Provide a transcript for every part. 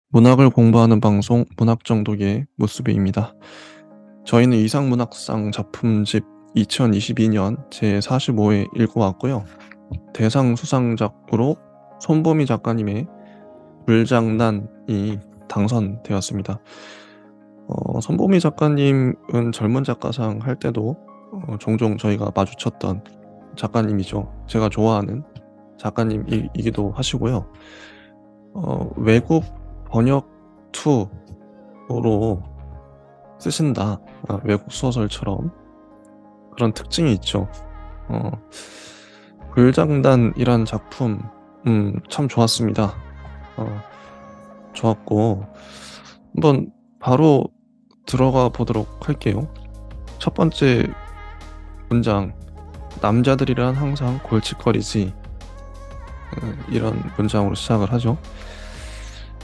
문학을 공부하는 방송 문학정독의 무수비입니다. 저희는 이상문학상 작품집 2022년 제45회 읽어왔고요. 대상 수상작으로 손보미 작가님의 불장난이 당선되었습니다. 손보미 작가님은 젊은 작가상 할 때도 종종 저희가 마주쳤던 작가님이죠. 제가 좋아하는 작가님이기도 하시고요. 외국 번역 투로 쓰신다. 외국 소설처럼 그런 특징이 있죠. 어 불장단이란 작품 참 좋았습니다. 어 좋았고 한번 바로 들어가 보도록 할게요. 첫 번째 문장 "남자들이란 항상 골칫거리지." 이런 문장으로 시작을 하죠.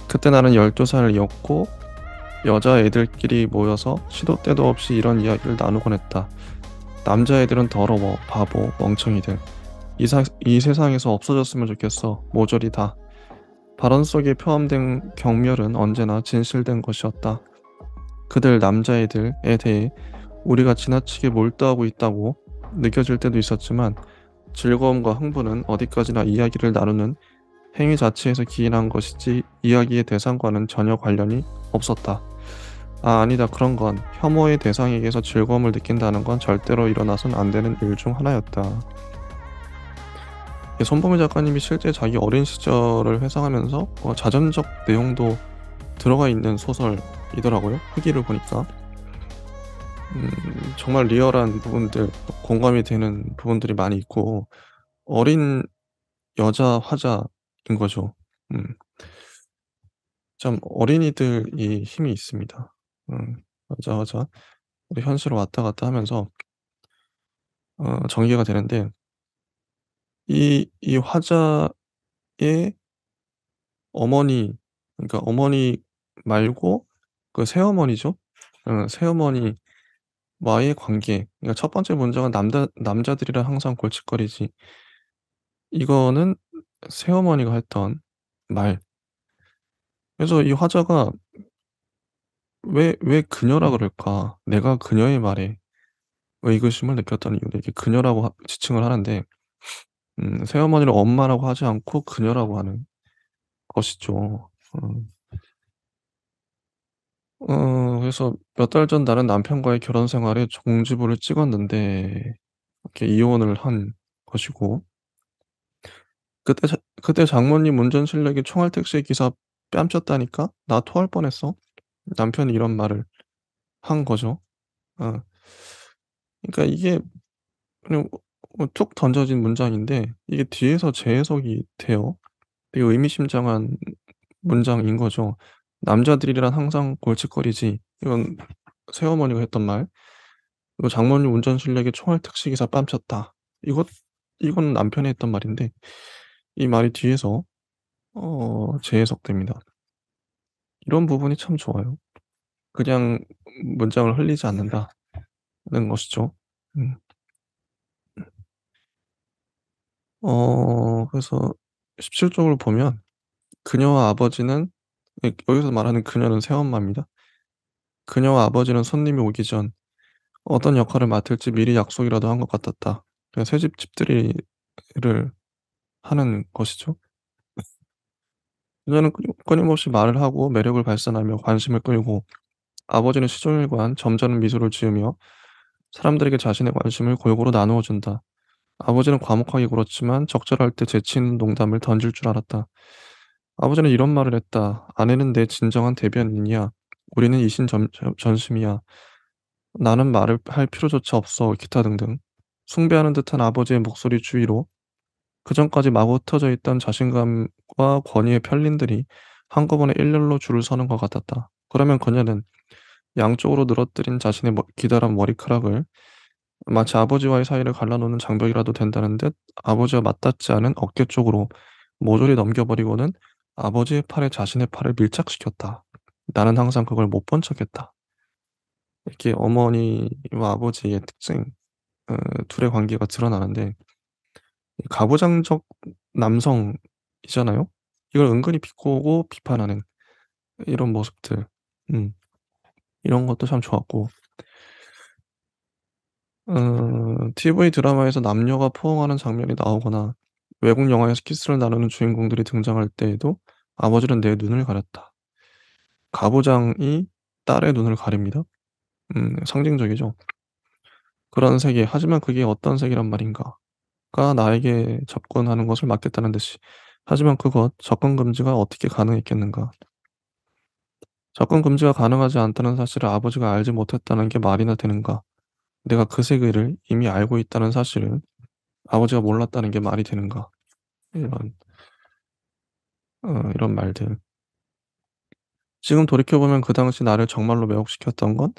"그때 나는 12살이었고 여자애들끼리 모여서 시도 때도 없이 이런 이야기를 나누곤 했다. 남자애들은 더러워, 바보, 멍청이들. 이 세상에서 없어졌으면 좋겠어. 모조리 다." 발언 속에 포함된 경멸은 언제나 진실된 것이었다. 그들 남자애들에 대해 우리가 지나치게 몰두하고 있다고 느껴질 때도 있었지만 즐거움과 흥분은 어디까지나 이야기를 나누는 행위 자체에서 기인한 것이지 이야기의 대상과는 전혀 관련이 없었다. 아니다. 그런 건 혐오의 대상에게서 즐거움을 느낀다는 건 절대로 일어나선 안 되는 일 중 하나였다. 손보미 작가님이 실제 자기 어린 시절을 회상하면서 자전적 내용도 들어가 있는 소설이더라고요. 후기를 보니까. 정말 리얼한 부분들, 공감이 되는 부분들이 많이 있고 어린 여자 화자인 거죠. 음. 참 어린이들이 힘이 있습니다. 여자 화자. 우리 현실을 왔다 갔다 하면서 전개가 되는데 이 화자의 어머니, 그러니까 어머니 말고 그 새어머니죠. 새어머니와의 관계. 그러니까 첫 번째 문장은 "남자들이란 항상 골칫거리지." 이거는 새어머니가 했던 말. 그래서 이 화자가 '왜 그녀라 그럴까? 내가 그녀의 말에 의구심을 느꼈다는 이유로 이렇게 그녀라고 지칭을 하는데 새어머니를 엄마라고 하지 않고 그녀라고 하는 것이죠. 그래서 몇 달 전 나는 남편과의 결혼 생활에 종지부를 찍었는데 이렇게 이혼을 한 것이고 그때 장모님 운전 실력이 총알 택시 기사 뺨쳤다니까 "나 토할 뻔했어." 남편이 이런 말을 한 거죠. 어 그러니까 이게 그냥 툭 던져진 문장인데 이게 뒤에서 재해석이 돼요. 되게 의미심장한 문장인 거죠. "남자들이란 항상 골칫거리지." 이건 새어머니가 했던 말. 그리고 "장모님 운전 실력에 총알 택시 기사 뺨쳤다." 이것 이건 남편이 했던 말인데 이 말이 뒤에서 재해석됩니다. 이런 부분이 참 좋아요. 그냥 문장을 흘리지 않는다는 것이죠. 음. 그래서 17 쪽을 보면 그녀와 아버지는 여기서 말하는 그녀는 새엄마입니다. "그녀와 아버지는 손님이 오기 전 어떤 역할을 맡을지 미리 약속이라도 한 것 같았다." 그러니까 새집 집들이를 하는 것이죠. 그녀는 끊임없이 말을 하고 매력을 발산하며 관심을 끌고 아버지는 시종일관 점잖은 미소를 지으며 사람들에게 자신의 관심을 골고루 나누어 준다. 아버지는 과묵하게 굴었지만 적절할 때 재치 있는 농담을 던질 줄 알았다. 아버지는 이런 말을 했다. "아내는 내 진정한 대변인이야. 우리는 이신전심이야. 나는 말을 할 필요조차 없어." 기타 등등. 숭배하는 듯한 아버지의 목소리 주위로 그전까지 마구 흩어져 있던 자신감과 권위의 편린들이 한꺼번에 일렬로 줄을 서는 것 같았다. 그러면 그녀는 양쪽으로 늘어뜨린 자신의 기다란 머리카락을 마치 아버지와의 사이를 갈라놓는 장벽이라도 된다는 듯 아버지와 맞닿지 않은 어깨 쪽으로 모조리 넘겨버리고는 아버지의 팔에 자신의 팔을 밀착시켰다. 나는 항상 그걸 못 본 척했다. 이렇게 어머니와 아버지의 특징, 어, 둘의 관계가 드러나는데 이 가부장적 남성이잖아요. 이걸 은근히 비꼬고 비판하는. 이런 모습들. 음 이런 것도 참 좋았고 TV 드라마에서 남녀가 포옹하는 장면이 나오거나 외국 영화에서 키스를 나누는 주인공들이 등장할 때에도 아버지는 내 눈을 가렸다. 가부장이 딸의 눈을 가립니다. 상징적이죠. 그런 세계, 하지만 그게 어떤 세계란 말인가?"가 나에게 접근하는 것을 막겠다는 듯이 하지만 그것 접근 금지가 어떻게 가능했겠는가? 접근 금지가 가능하지 않다는 사실을 아버지가 알지 못했다는 게 말이나 되는가? 내가 그 세계를 이미 알고 있다는 사실을 아버지가 몰랐다는 게 말이 되는가? 이런 이런 말들. 지금 돌이켜 보면 그 당시 나를 정말로 매혹시켰던 건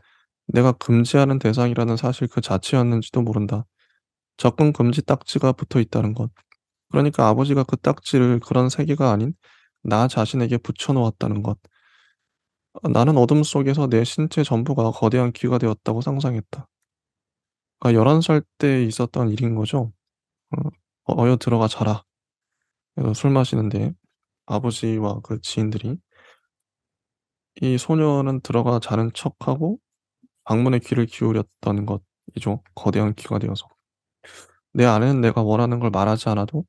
내가 금지하는 대상이라는 사실 그 자체였는지도 모른다. 접근 금지 딱지가 붙어 있다는 것. 그러니까 아버지가 그 딱지를 그런 세계가 아닌 나 자신에게 붙여 놓았다는 것. 나는 어둠 속에서 내 신체 전부가 거대한 귀가 되었다고 상상했다. 그러니까 11살 때 있었던 일인 거죠. 어 "어여 들어가 자라." 그래서 술 마시는데 아버지와 그 지인들이 이 소녀는 들어가 자는 척하고 방문에 귀를 기울였던 것이죠, 거대한 귀가 되어서. "내 아내는 내가 원하는 걸 말하지 않아도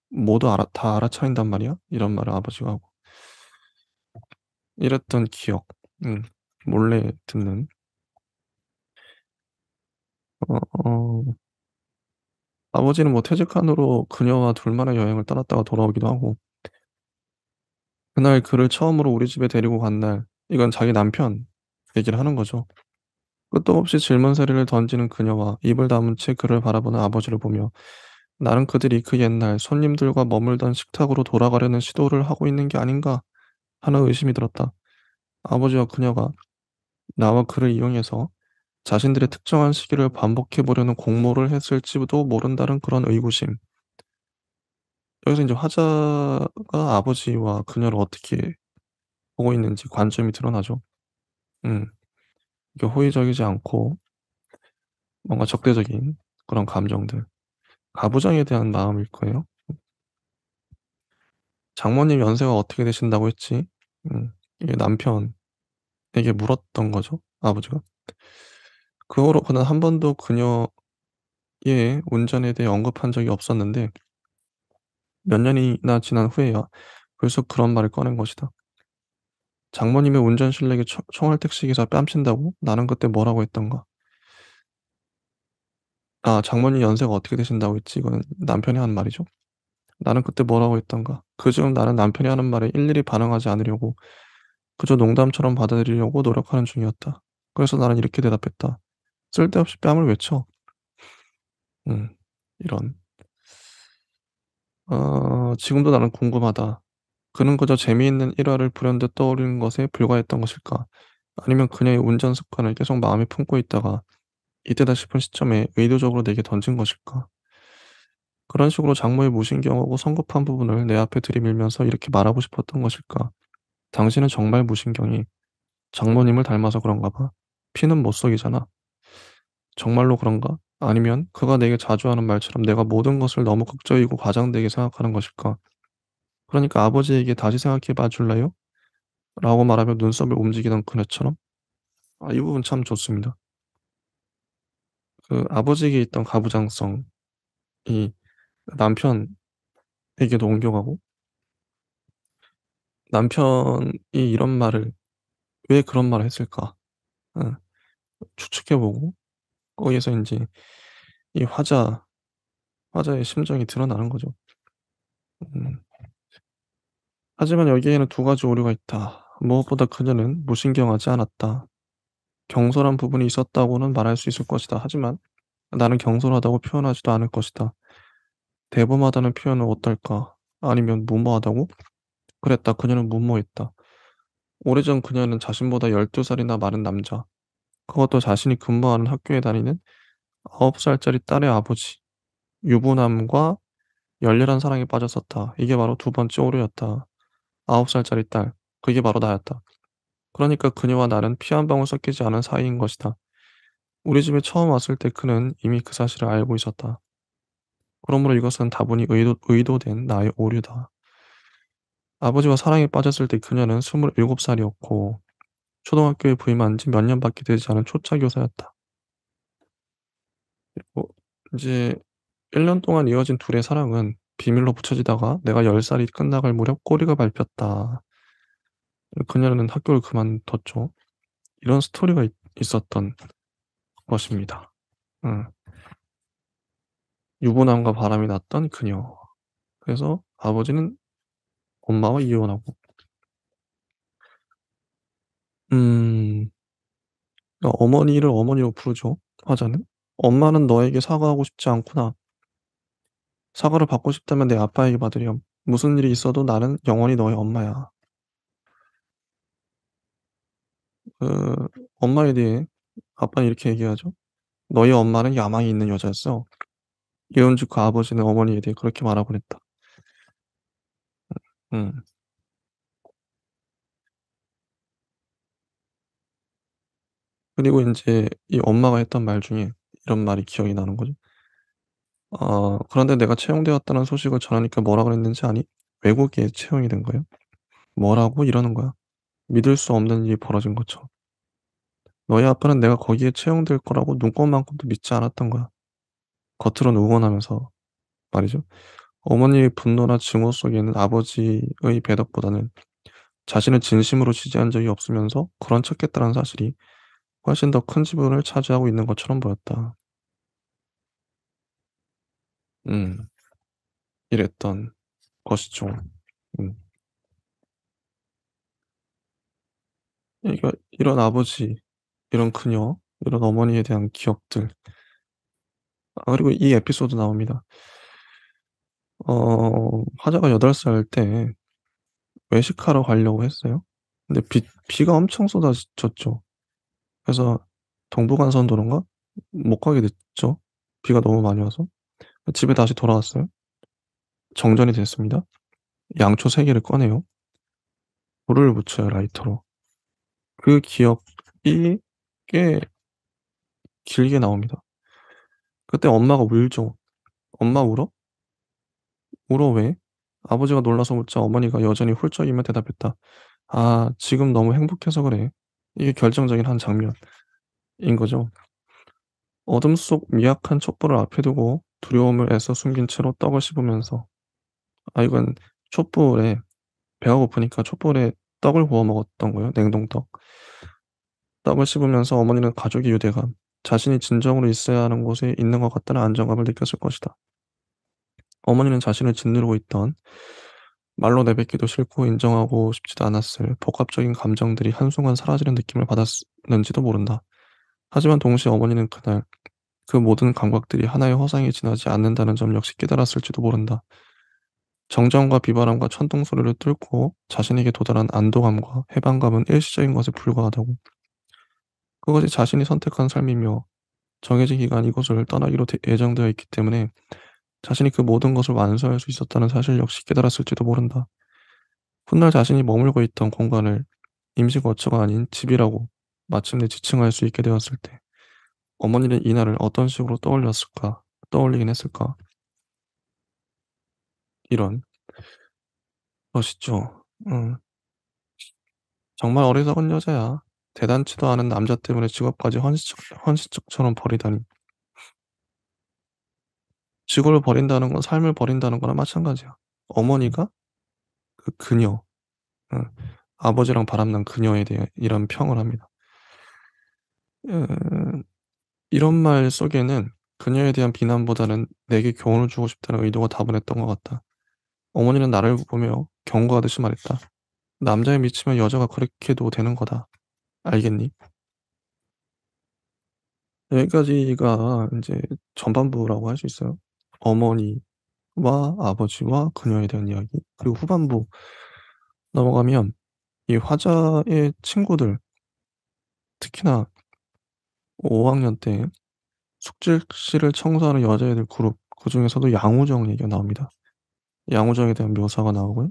모두 다 알아차린단 말이야." 이런 말을 아버지가 하고 이랬던 기억. 음 몰래 듣는 어 어 아버지는 뭐 퇴직한 후로 그녀와 둘만의 여행을 떠났다가 돌아오기도 하고 그날 그를 처음으로 우리 집에 데리고 간 날 이건 자기 남편 얘기를 하는 거죠. 끝도 없이 질문서리를 던지는 그녀와 입을 다문 채 그를 바라보는 아버지를 보며 나는 그들이 그 옛날 손님들과 머물던 식탁으로 돌아가려는 시도를 하고 있는 게 아닌가 하는 의심이 들었다. 아버지와 그녀가 나와 그를 이용해서 자신들의 특정한 시기를 반복해 보려는 공모를 했을지도 모른다는 그런 의구심. 여기서 이제 화자가 아버지와 그녀를 어떻게 보고 있는지 관점이 드러나죠. 음. 이게 호의적이지 않고 뭔가 적대적인 그런 감정들. 가부장에 대한 마음일 거예요. "장모님 연세가 어떻게 되신다고 했지?" 이게 남편에게 물었던 거죠, 아버지가. 그 후로 그는 한 번도 그녀의 운전에 대해 언급한 적이 없었는데 몇 년이나 지난 후에야 불쑥 그런 말을 꺼낸 것이다. "장모님의 운전 실력이 총알 택시기사 뺨친다고? 나는 그때 뭐라고 했던가?" 아 장모님 연세가 어떻게 되신다고 했지? 이거는 남편이 한 말이죠. "나는 그때 뭐라고 했던가?" 그중 나는 남편이 하는 말에 일일이 반응하지 않으려고 그저 농담처럼 받아들이려고 노력하는 중이었다. 그래서 나는 이렇게 대답했다. "쓸데없이 뺨을 왜 쳐?" 음. 이런. "지금도 나는 궁금하다. 그는 그저 재미있는 일화를 불현듯 떠올리는 것에 불과했던 것일까? 아니면 그녀의 운전 습관을 계속 마음에 품고 있다가 이때다 싶은 시점에 의도적으로 내게 던진 것일까? 그런 식으로 장모의 무신경하고 성급한 부분을 내 앞에 들이밀면서 이렇게 말하고 싶었던 것일까? 당신은 정말 무신경이 장모님을 닮아서 그런가 봐. 피는 못 속이잖아. 정말로 그런가? 아니면 그가 내게 자주 하는 말처럼 내가 모든 것을 너무 극적이고 과장되게 생각하는 것일까? 그러니까 아버지에게 다시 생각해 봐 줄래요? 라고 말하며 눈썹을 움직이던 그녀처럼 이 부분 참 좋습니다. 그 아버지에게 있던 가부장성이 남편에게도 옮겨가고 남편이 이런 말을 '왜 그런 말을 했을까?' 어 추측해 보고 거기에서 인제 이 화자의 심정이 드러나는 거죠. 음. 하지만 여기에는 두 가지 오류가 있다. 무엇보다 그녀는 무신경하지 않았다. 경솔한 부분이 있었다고는 말할 수 있을 것이다. 하지만 나는 경솔하다고 표현하지도 않을 것이다. 대범하다는 표현은 어떨까? 아니면 무모하다고? 그랬다. 그녀는 무모했다. 오래전 그녀는 자신보다 12 살이나 많은 남자, 그것도 자신이 근무하는 학교에 다니는 9 살짜리 딸의 아버지, 유부남과 열렬한 사랑에 빠졌었다. 이게 바로 두 번째 오류였다. 9 살짜리 딸, 그게 바로 나였다. 그러니까 그녀와 나는 피 한 방울 섞이지 않은 사이인 것이다. 우리 집에 처음 왔을 때 그는 이미 그 사실을 알고 있었다. 그러므로 이것은 다분히 의도된 나의 오류다. 아버지와 사랑에 빠졌을 때 그녀는 27 살이었고 초등학교에 부임한 지 몇 년밖에 되지 않은 초짜 교사였다. 그리고 인제 1년 동안 이어진 둘의 사랑은 비밀로 붙여지다가 내가 10 살이 끝나갈 무렵 꼬리가 밟혔다. 그녀는 학교를 그만뒀죠. 이런 스토리가 있었던 것입니다. 음. 유부남과 바람이 났던 그녀. 그래서 아버지는 엄마와 이혼하고 음 어머니를 어머니로 부르죠, 화자는. "엄마는 너에게 사과하고 싶지 않구나. 사과를 받고 싶다면 내 아빠에게 받으렴. 무슨 일이 있어도 나는 영원히 너의 엄마야." 그 엄마에 대해 아빠는 이렇게 얘기하죠. "너희 엄마는 야망이 있는 여자였어." 이은주 그 아버지는 어머니에 대해 그렇게 말하곤 했다. 음. 그리고 인제 이 엄마가 했던 말 중에 이런 말이 기억이 나는 거죠. "그런데 내가 채용되었다는 소식을 전하니까 뭐라 그랬는지 아니? 외국에 채용이 된 거야." "뭐라고?" 이러는 거야. 믿을 수 없는 일이 벌어진 것처럼. "너희 아빠는 내가 거기에 채용될 거라고 눈꼽만큼도 믿지 않았던 거야." 겉으로는 응원하면서 말이죠. 어머니의 분노나 증오 속에는 아버지의 배덕보다는 자신을 진심으로 지지한 적이 없으면서 그런 척했다는 사실이 훨씬 더 큰 지분을 차지하고 있는 것처럼 보였다. 음. 이랬던 것이죠. 음. 그러니까 이런 아버지, 이런 그녀, 이런 어머니에 대한 기억들, 그리고 이 에피소드 나옵니다. 화자가 8 살 때 외식하러 가려고 했어요. 근데 비가 엄청 쏟아졌죠. 그래서 동부간선도로인가 못 가게 됐죠. 비가 너무 많이 와서. 집에 다시 돌아왔어요. 정전이 됐습니다. 양초 3 개를 꺼내요. 불을 붙여요, 라이터로. 그 기억이 꽤 길게 나옵니다. 그때 엄마가 울죠. "엄마 울어? 울어 왜?" 아버지가 놀라서 묻자 어머니가 여전히 훌쩍이며 대답했다. "아, 지금 너무 행복해서 그래." 이게 결정적인 한 장면인 거죠. 어둠 속 미약한 촛불을 앞에 두고 두려움을 애써 숨긴 채로 떡을 씹으면서, 이건 촛불에 배가 고프니까 촛불에 떡을 구워 먹었던 거예요, 냉동떡. 떡을 씹으면서 어머니는 가족의 유대감, 자신이 진정으로 있어야 하는 곳에 있는 것 같다는 안정감을 느꼈을 것이다. 어머니는 자신을 짓누르고 있던, 말로 내뱉기도 싫고 인정하고 싶지도 않았을 복합적인 감정들이 한순간 사라지는 느낌을 받았는지도 모른다. 하지만 동시에 어머니는 그날 그 모든 감각들이 하나의 허상에 지나지 않는다는 점 역시 깨달았을지도 모른다. 정정과 비바람과 천둥 소리를 뚫고 자신에게 도달한 안도감과 해방감은 일시적인 것에 불과하다고. 그것이 자신이 선택한 삶이며 정해진 기간 이곳을 떠나기로 예정되어 있기 때문에 자신이 그 모든 것을 완수할 수 있었다는 사실 역시 깨달았을지도 모른다. 훗날 자신이 머물고 있던 공간을 임시 거처가 아닌 집이라고 마침내 지칭할 수 있게 되었을 때 어머니는 이날을 어떤 식으로 떠올리긴 했을까? 이런 것이죠. 정말 어리석은 여자야. 대단치도 않은 남자 때문에 직업까지 헌시적처럼 버리다니. 직업을 버린다는 건 삶을 버린다는 거나 마찬가지야. 어머니가 그 그녀, 응, 아버지랑 바람난 그녀에 대해 이런 평을 합니다. 음, 이런 말 속에는 그녀에 대한 비난보다는 내게 교훈을 주고 싶다는 의도가 다분했던 것 같다. 어머니는 나를 보며 경고하듯이 말했다. 남자에 미치면 여자가 그렇게도 되는 거다. 알겠니? 여기까지가 인제 전반부라고 할 수 있어요. 어머니와 아버지와 그녀에 대한 이야기. 그리고 후반부 넘어가면 이 화자의 친구들, 특히나 5 학년 때 숙직실을 청소하는 여자애들 그룹, 그중에서도 양우정 얘기가 나옵니다. 양우정에 대한 묘사가 나오고요.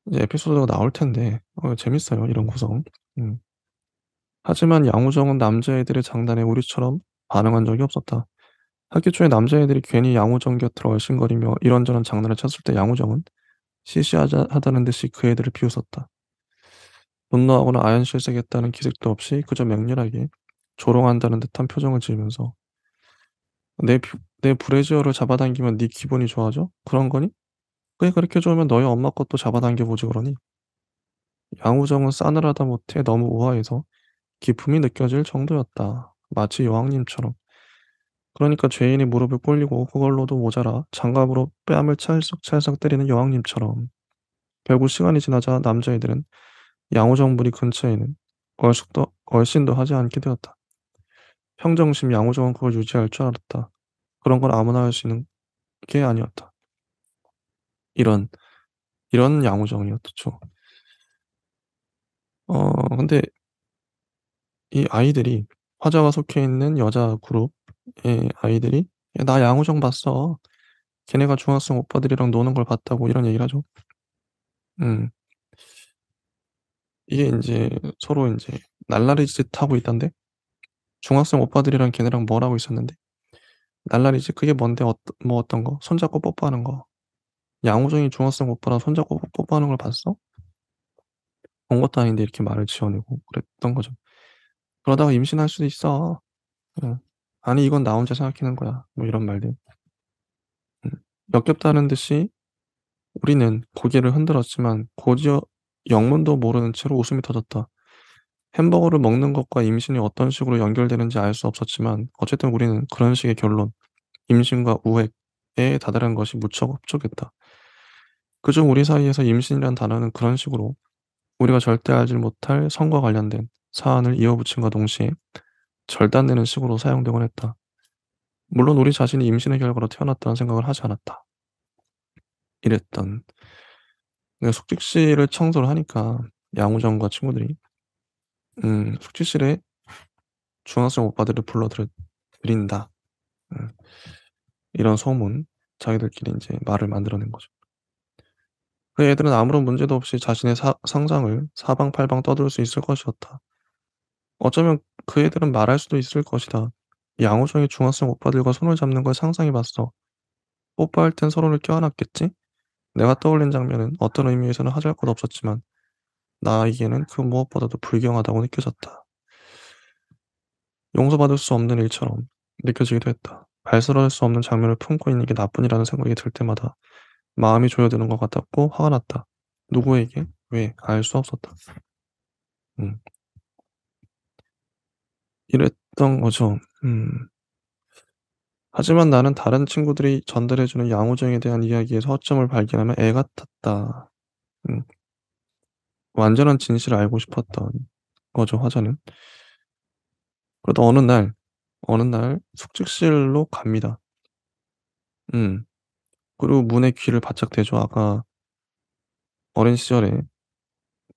이제 에피소드가 나올 텐데 재밌어요, 이런 구성. 음. 하지만 양우정은 남자애들의 장난에 우리처럼 반응한 적이 없었다. 학기 초에 남자애들이 괜히 양우정 곁을 얼씬거리며 이런저런 장난을 쳤을 때 양우정은 시시하자 하다는 듯이 그 애들을 비웃었다. 분노하거나 아연실색했다는 기색도 없이 그저 맹렬하게 조롱한다는 듯한 표정을 지으면서 내 브래지어를 잡아당기면 네 기분이 좋아져? 그런 거니? 그게 그렇게 좋으면 너희 엄마 것도 잡아당겨 보지 그러니? 양우정은 싸늘하다 못해 너무 우아해서 기품이 느껴질 정도였다. 마치 여왕님처럼. 그러니까 죄인이 무릎을 꿇리고 그걸로도 모자라 장갑으로 뺨을 찰썩찰썩 때리는 여왕님처럼. 결국 시간이 지나자 남자애들은 양우정 무리 근처에는 얼씬도 하지 않게 되었다. 평정심 양우정은 그걸 유지할 줄 알았다. 그런 건 아무나 할 수 있는 게 아니었다. 이런 이런 양우정이었죠. 근데 이 아이들이 화자가 속해 있는 여자 그룹의 아이들이 "야 나 양우정 봤어. 걔네가 중학생 오빠들이랑 노는 걸 봤다."고 이런 얘기를 하죠. 음. 이게 인제 서로 인제 날라리 짓하고 있던데 중학생 오빠들이랑 걔네랑 뭘 하고 있었는데 날라리 짓 그게 뭔데 뭐 어떤 거? 손잡고 뽀뽀하는 거. 양우정이 중학생 오빠랑 손잡고 뽀뽀하는 걸 봤어? 본 것도 아닌데 이렇게 말을 지어내고 그랬던 거죠. "그러다가 임신할 수도 있어." 어. "아니 이건 나 혼자 생각하는 거야." 뭐 이런 말들. 음. 역겹다는 듯이 우리는 고개를 흔들었지만 곧이어 영문도 모르는 채로 웃음이 터졌다. 햄버거를 먹는 것과 임신이 어떤 식으로 연결되는지 알 수 없었지만 어쨌든 우리는 그런 식의 결론, 임신과 우액에 다다른 것이 무척 흡족했다. 그중 우리 사이에서 임신이란 단어는 그런 식으로 우리가 절대 알지 못할 성과 관련된 사안을 이어붙임과 동시에 절단되는 식으로 사용되곤 했다. 물론 우리 자신이 임신의 결과로 태어났다는 생각을 하지 않았다. 이랬던 숙직실을 청소를 하니까 양우정과 친구들이 숙직실에 중학생 오빠들을 드린다. 음 이런 소문 자기들끼리 인제 말을 만들어낸 거죠. 그 애들은 아무런 문제도 없이 자신의 상상을 사방팔방 떠들 수 있을 것이었다. 어쩌면 그 애들은 말할 수도 있을 것이다. 양호정이 중학생 오빠들과 손을 잡는 걸 상상해 봤어. 뽀뽀할 땐 서로를 껴안았겠지? 내가 떠올린 장면은 어떤 의미에서는 하잘것없었지만 나에게는 그 무엇보다도 불경하다고 느껴졌다. 용서받을 수 없는 일처럼 느껴지기도 했다. 발설할 수 없는 장면을 품고 있는 게 나뿐이라는 생각이 들 때마다 마음이 조여드는 것 같았고 화가 났다. 누구에게? 왜? 알 수 없었다. 음. 이랬던 거죠. 하지만 나는 다른 친구들이 전달해주는 양호정에 대한 이야기에서 허점을 발견하면 애 같았다. 음. 완전한 진실을 알고 싶었던 거죠, 화자는. 그러다 어느 날 숙직실로 갑니다. 음. 그리고 문에 귀를 바짝 대죠. 아까 어린 시절에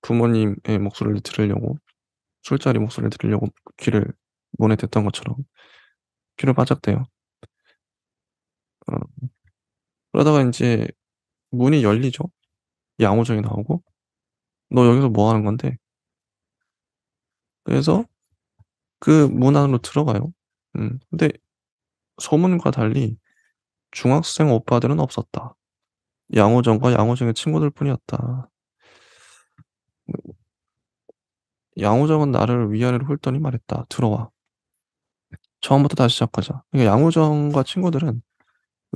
부모님의 목소리를 들으려고 술자리 목소리를 들으려고 귀를 문에 댔던 것처럼 귀를 바짝 대요. 어 그러다가 인제 문이 열리죠. 양호정이 나오고 "너 여기서 뭐 하는 건데?" 그래서 그 문 안으로 들어가요. 근데 소문과 달리 중학생 오빠들은 없었다. 양호정과 양호정의 친구들 뿐이었다. 양호정은 나를 위아래로 훑더니 말했다. "들어와. 처음부터 다시 시작하자." 그러니까 양호정과 친구들은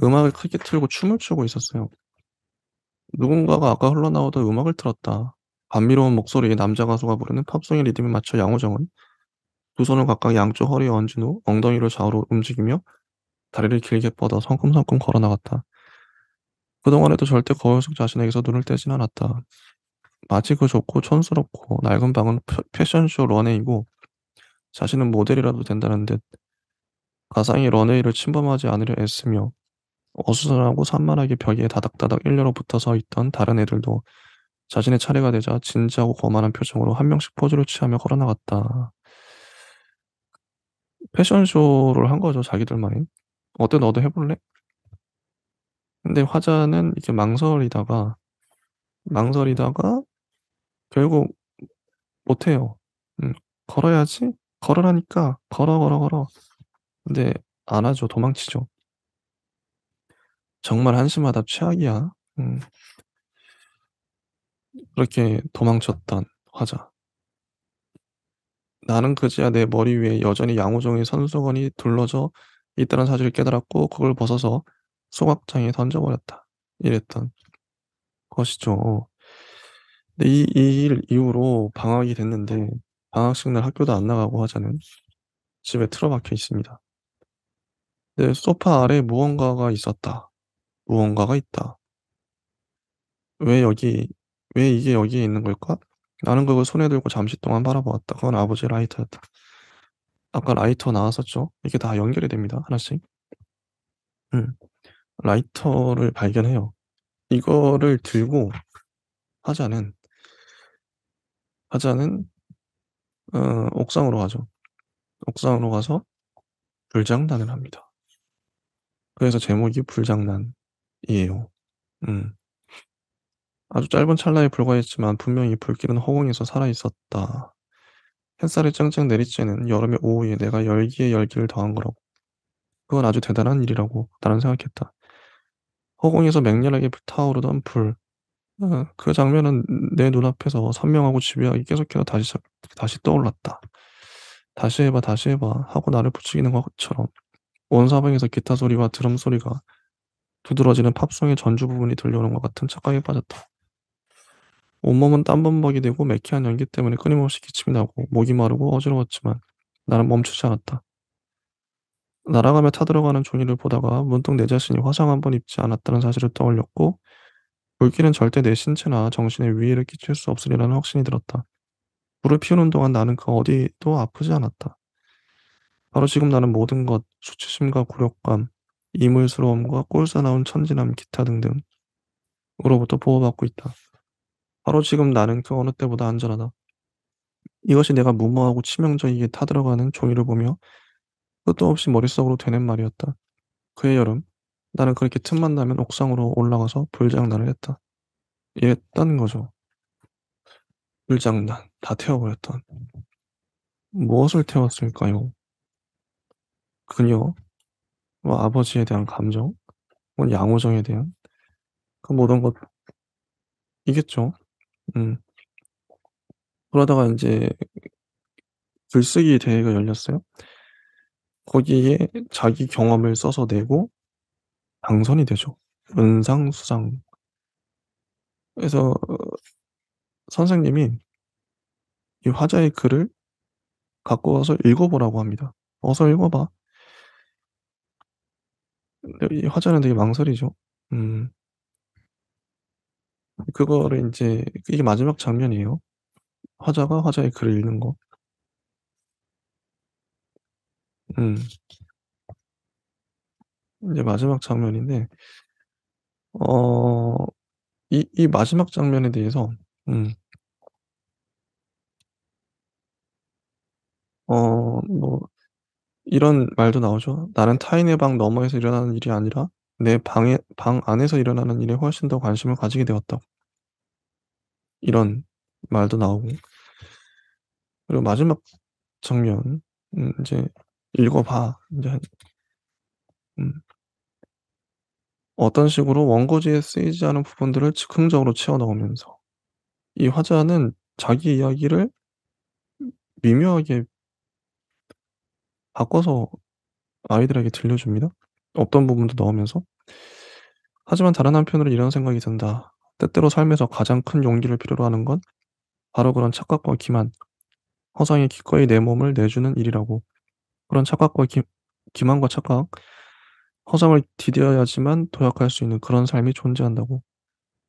음악을 크게 틀고 춤을 추고 있었어요. 누군가가 아까 흘러나오던 음악을 틀었다. 감미로운 목소리의 남자 가수가 부르는 팝송의 리듬에 맞춰 양호정은 두 손을 각각 양쪽 허리에 얹은 후 엉덩이를 좌우로 움직이며 다리를 길게 뻗어 성큼성큼 걸어 나갔다. 그동안에도 절대 거울 속 자신에게서 눈을 떼진 않았다. 마치 그 좋고 촌스럽고 낡은 방은 패션쇼 런웨이고 자신은 모델이라도 된다는 듯 가상의 런웨이를 침범하지 않으려 애쓰며 어수선하고 산만하게 벽에 다닥다닥 일렬로 붙어서 있던 다른 애들도 자신의 차례가 되자 진지하고 거만한 표정으로 한 명씩 포즈를 취하며 걸어 나갔다. 패션쇼를 한 거죠, 자기들만의. "어때 너도 해 볼래?" 근데 화자는 이렇게 망설이다가 결국 못 해요. 음. "걸어야지. 걸으라니까. 걸어, 걸어, 걸어." 근데 안 하죠. 도망치죠. 정말 한심하다. 최악이야. 음. 그렇게 도망쳤던 화자. 나는 그제야 내 머리 위에 여전히 양호종의 손수건이 둘러져 있다는 사실을 깨달았고 그걸 벗어서 소각장에 던져 버렸다. 이랬던 것이죠. 근데 이 일 이후로 방학이 됐는데 방학식 날 학교도 안 나가고 하자는 집에 틀어박혀 있습니다. 네, 소파 아래에 무언가가 있었다. 무언가가 있다. 왜 여기 왜 이게 여기에 있는 걸까? 나는 그걸 손에 들고 잠시 동안 바라보았다. 그건 아버지의 라이터였다. 아까 라이터 나왔었죠? 이게 다 연결이 됩니다, 하나씩. 음. 라이터를 발견해요. 이거를 들고 하자는 하자는 옥상으로 가죠. 옥상으로 가서 불장난을 합니다. 그래서 제목이 불장난이에요. 음. 아주 짧은 찰나에 불과했지만 분명히 불길은 허공에서 살아 있었다. 햇살이 쨍쨍 내리쬐는 여름의 오후에 내가 열기에 열기를 더한 거라고. 그건 아주 대단한 일이라고 나는 생각했다. 허공에서 맹렬하게 타오르던 불. 그 장면은 내 눈앞에서 선명하고 집요하게 계속해서 다시 떠올랐다. "다시 해 봐. 다시 해 봐." 하고 나를 부추기는 것처럼 온 사방에서 기타 소리와 드럼 소리가 두드러지는 팝송의 전주 부분이 들려오는 것 같은 착각에 빠졌다. 온몸은 땀범벅이 되고 매캐한 연기 때문에 끊임없이 기침이 나고 목이 마르고 어지러웠지만 나는 멈추지 않았다. 날아가며 타들어가는 종이를 보다가 문득 내 자신이 화상 한 번 입지 않았다는 사실을 떠올렸고 불길은 절대 내 신체나 정신에 위해를 끼칠 수 없으리라는 확신이 들었다. 불을 피우는 동안 나는 그 어디도 아프지 않았다. 바로 지금 나는 모든 것, 수치심과 굴욕감, 이물스러움과 꼴사나운 천진함, 기타 등등으로부터 보호받고 있다. 바로 지금 나는 그 어느 때보다 안전하다. 이것이 내가 무모하고 치명적이게 타들어가는 종이를 보며 끝도 없이 머릿속으로 되는 말이었다. 그해 여름, 나는 그렇게 틈만 나면 옥상으로 올라가서 불장난을 했다. 이랬다는 거죠. 불장난, 다 태워버렸던. 무엇을 태웠을까요? 그녀, 뭐 아버지에 대한 감정, 뭐 양호정에 대한 그 모든 것이겠죠. 음. 그러다가 인제 글쓰기 대회가 열렸어요. 거기에 자기 경험을 써서 내고 당선이 되죠. 은상수상. 그래서 선생님이 이 화자의 글을 갖고 와서 읽어 보라고 합니다. "어서 읽어 봐." 근데 이 화자는 되게 망설이죠. 음. 그거를 인제 이게 마지막 장면이에요. 화자가 화자의 글을 읽는 거. 음. 인제 마지막 장면인데 어 이 마지막 장면에 대해서 음 뭐 이런 말도 나오죠. "나는 타인의 방 너머에서 일어나는 일이 아니라 내 방 안에서 일어나는 일에 훨씬 더 관심을 가지게 되었다." 이런 말도 나오고 그리고 마지막 장면 인제 "읽어 봐." 인제 음 어떤 식으로 원고지에 쓰이지 않은 부분들을 즉흥적으로 채워 넣으면서 이 화자는 자기 이야기를 미묘하게 바꿔서 아이들에게 들려줍니다. 없던 부분도 넣으면서. 하지만 다른 한편으로 이런 생각이 든다. 때때로 삶에서 가장 큰 용기를 필요로 하는 건 바로 그런 착각과 기만, 허상에 기꺼이 내 몸을 내주는 일이라고. 그런 착각과 기만과 착각, 허상을 디뎌야지만 도약할 수 있는 그런 삶이 존재한다고.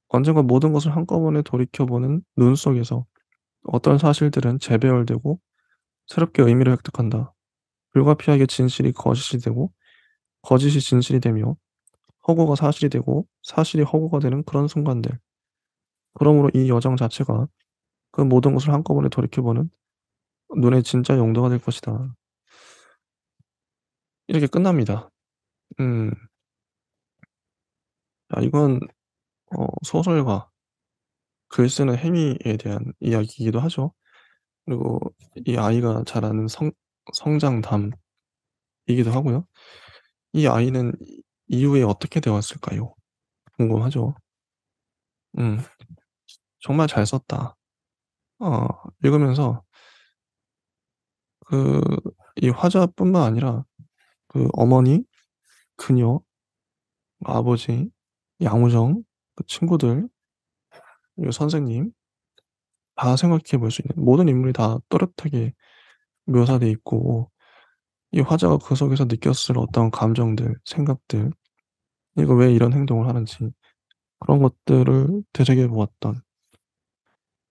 언젠가 모든 것을 한꺼번에 돌이켜보는 눈 속에서 어떤 사실들은 재배열되고 새롭게 의미를 획득한다. 불가피하게 진실이 거짓이 되고 거짓이 진실이 되며 허구가 사실이 되고 사실이 허구가 되는 그런 순간들. 그러므로 이 여정 자체가 그 모든 것을 한꺼번에 돌이켜보는 눈의 진짜 용도가 될 것이다. 이렇게 끝납니다. 음. 이건 소설가, 글 쓰는 행위에 대한 이야기이기도 하죠. 그리고 이 아이가 자라는 성장담이기도 하고요. 이 아이는 이후에 어떻게 되었을까요? 궁금하죠. 음. 정말 잘 썼다. 어 읽으면서 그 이 화자뿐만 아니라 그 어머니, 그녀, 아버지, 양우정, 그 친구들, 그리고 선생님 다 생각해 볼 수 있는 모든 인물이 다 또렷하게 묘사돼 있고 이 화자가 그 속에서 느꼈을 어떤 감정들, 생각들, 이거 왜 이런 행동을 하는지 그런 것들을 되새겨 보았던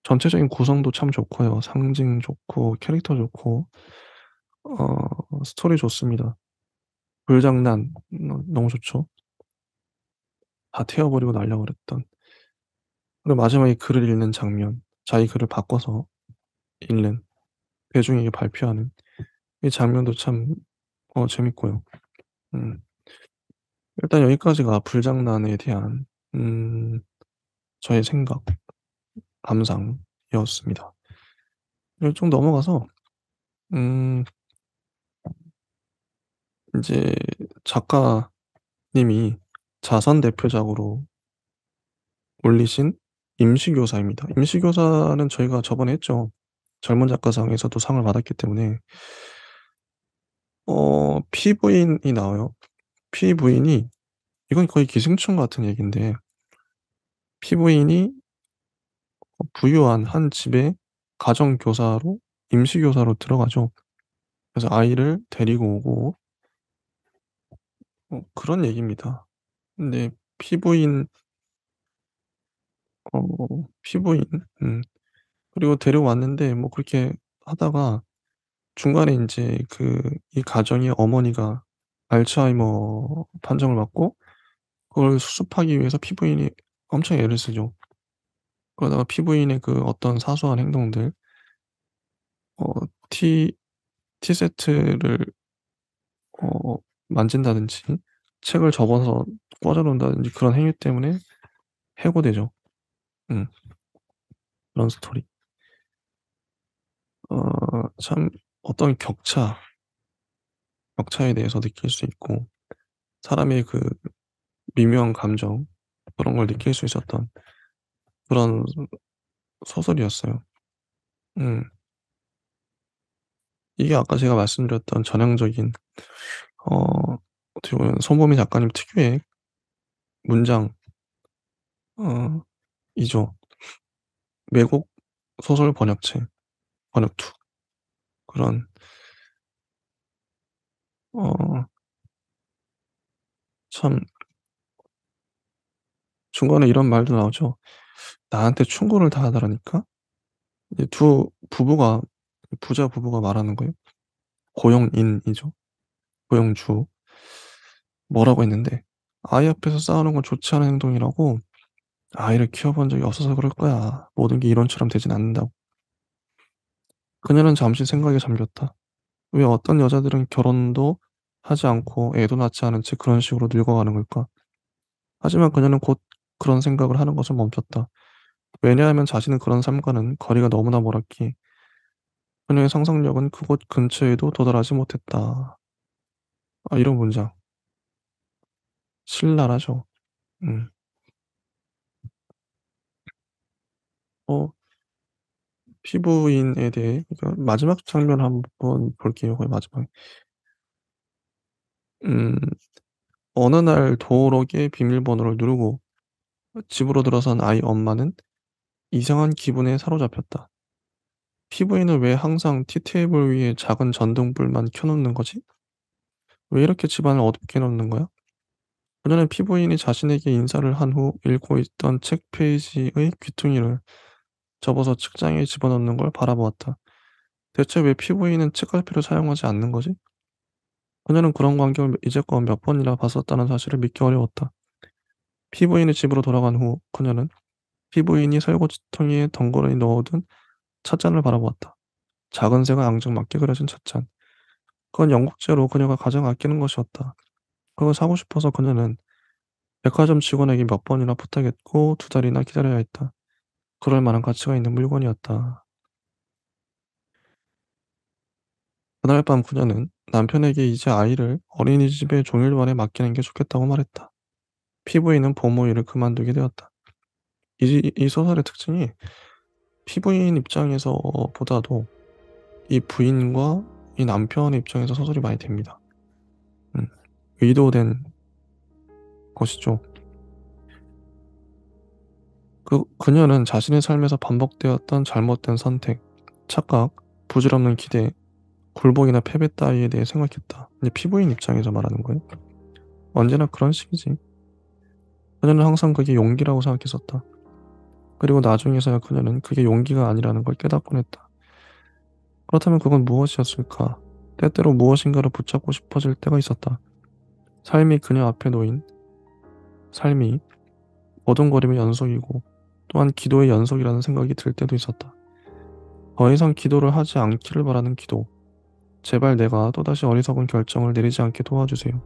전체적인 구성도 참 좋고요. 상징 좋고 캐릭터 좋고 스토리 좋습니다. 불장난 너무 좋죠. 다 태워 버리고 날려 버렸던. 그리고 마지막에 글을 읽는 장면, 자기 글을 바꿔서 읽는, 대중에게 발표하는 이 장면도 참 재밌고요. 음 일단 여기까지가 불장난에 대한 음 저의 생각, 감상이었습니다. 그리고 좀 넘어가서 음 인제 작가님이 자선 대표작으로 올리신 임시교사입니다. 임시교사는 저희가 저번에 했죠. 젊은 작가상에서도 상을 받았기 때문에 피부인이 나와요. 피부인이 이건 거의 기생충 같은 얘기인데 피부인이 부유한 한 집에 가정교사로 임시교사로 들어가죠. 그래서 아이를 데리고 오고 그런 얘기입니다. 근데 피부인 피부인 음 그리고 데려왔는데 뭐 그렇게 하다가 중간에 인제 이 가정의 어머니가 알츠하이머 판정을 받고 그걸 수습하기 위해서 피부인이 엄청 애를 쓰죠. 그러다가 피부인의 그 어떤 사소한 행동들 어 티 티세트를 어 만진다든지 책을 접어서 꽂아 놓는다든지 그런 행위 때문에 해고되죠. 음 그런 스토리. 참 어떤 격차에 대해서 느낄 수 있고 사람의 그 미묘한 감정 그런 걸 느낄 수 있었던 그런 소설이었어요. 음. 이게 아까 제가 말씀드렸던 전형적인 어떻게 보면 손보미 작가님 특유의 문장 어 이죠. 왜곡 소설 번역체, 번역투 그런 어 참 중간에 이런 말도 나오죠. "나한테 충고를 다 하더라니까." 이제 두 부부가 부자 부부가 말하는 거예요. 고용인이죠. 고용주. 뭐라고 했는데 "아이 앞에서 싸우는 건 좋지 않은 행동이라고. 아이를 키워본 적이 없어서 그럴 거야. 모든 게 이론처럼 되진 않는다고." 그녀는 잠시 생각에 잠겼다. 왜 어떤 여자들은 결혼도 하지 않고 애도 낳지 않은 채 그런 식으로 늙어가는 걸까? 하지만 그녀는 곧 그런 생각을 하는 것을 멈췄다. 왜냐하면 자신은 그런 삶과는 거리가 너무나 멀었기에 그녀의 상상력은 그곳 근처에도 도달하지 못했다. 이런 문장. 신랄하죠. 음. 어 피부인에 대해 그러니까 마지막 장면 한번 볼게요, 거의 마지막에. 음 어느 날 도어록의 비밀번호를 누르고 집으로 들어선 아이 엄마는 이상한 기분에 사로잡혔다. 피부인은 왜 항상 티테이블 위에 작은 전등불만 켜 놓는 거지? 왜 이렇게 집안을 어둡게 놓는 거야? 그녀는 피부인이 자신에게 인사를 한 후 읽고 있던 책 페이지의 귀퉁이를 접어서 책장에 집어넣는 걸 바라보았다. 대체 왜 피부인은 책갈피를 사용하지 않는 거지? 그녀는 그런 광경을 이제껏 몇 번이나 봤었다는 사실을 믿기 어려웠다. 피부인의 집으로 돌아간 후 그녀는 피부인이 설거지통에 덩그러니 넣어둔 찻잔을 바라보았다. 작은 새가 앙증맞게 그려진 찻잔. 그건 영국제로 그녀가 가장 아끼는 것이었다. 그걸 사고 싶어서 그녀는 백화점 직원에게 몇 번이나 부탁했고 두 달이나 기다려야 했다. 그럴 만한 가치가 있는 물건이었다. 그날 밤 그녀는 남편에게 이제 아이를 어린이집에 종일반에 맡기는 게 좋겠다고 말했다. 피부인은 부모 일을 그만두게 되었다. 이 소설의 특징이 피부인 입장에서 보다도 이 부인과 이 남편의 입장에서 소설이 많이 됩니다. 음. 의도된 것이죠. 그녀는 자신의 삶에서 반복되었던 잘못된 선택, 착각, 부질없는 기대, 굴복이나 패배 따위에 대해 생각했다. 이제 피부인 입장에서 말하는 거예요. 언제나 그런 식이지. 그녀는 항상 그게 용기라고 생각했었다. 그리고 나중에서야 그녀는 그게 용기가 아니라는 걸 깨닫곤 했다. 그렇다면 그건 무엇이었을까? 때때로 무엇인가를 붙잡고 싶어질 때가 있었다. 삶이 그녀 앞에 놓인 삶이 어둠거림의 연속이고 또한 기도의 연속이라는 생각이 들 때도 있었다. 더 이상 기도를 하지 않기를 바라는 기도. 제발 내가 또다시 어리석은 결정을 내리지 않게 도와주세요.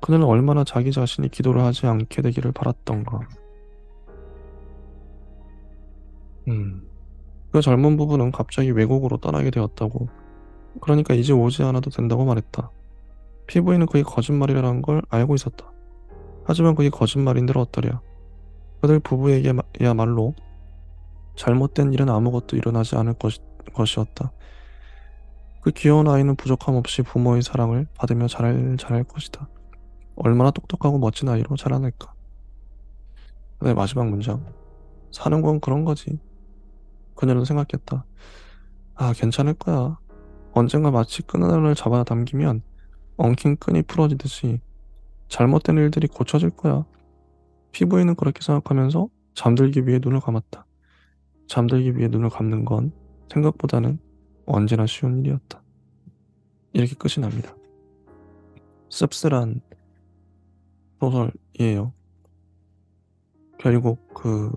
그녀는 얼마나 자기 자신이 기도를 하지 않게 되기를 바랐던가. 음. 그 젊은 부부는 갑자기 외국으로 떠나게 되었다고. 그러니까 이제 오지 않아도 된다고 말했다. 피부인은 그게 거짓말이라는 걸 알고 있었다. 하지만 그게 거짓말인들 어떠랴. 그들 부부에게야말로 잘못된 일은 아무것도 일어나지 않을 것이었다. 그 귀여운 아이는 부족함 없이 부모의 사랑을 받으며 자랄 것이다. 얼마나 똑똑하고 멋진 아이로 자라날까. 네, 마지막 문장. 사는 건 그런 거지. 그녀는 생각했다. 아, 괜찮을 거야. 언젠가 마치 끈을 잡아당기면 엉킨 끈이 풀어지듯이 잘못된 일들이 고쳐질 거야. 피부에는 그렇게 생각하면서 잠들기 위해 눈을 감았다. 잠들기 위해 눈을 감는 건 생각보다는 언제나 쉬운 일이었다. 이렇게 끝이 납니다. 씁쓸한 소설이에요. 결국 그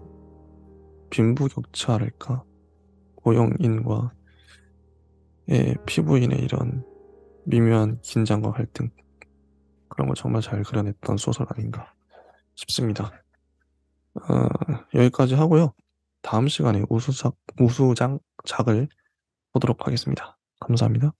빈부격차랄까, 고용인과의 피부인의 이런 미묘한 긴장과 갈등, 그런 걸 정말 잘 그려냈던 소설 아닌가 싶습니다. 여기까지 하고요. 다음 시간에 우수작을 보도록 하겠습니다. 감사합니다.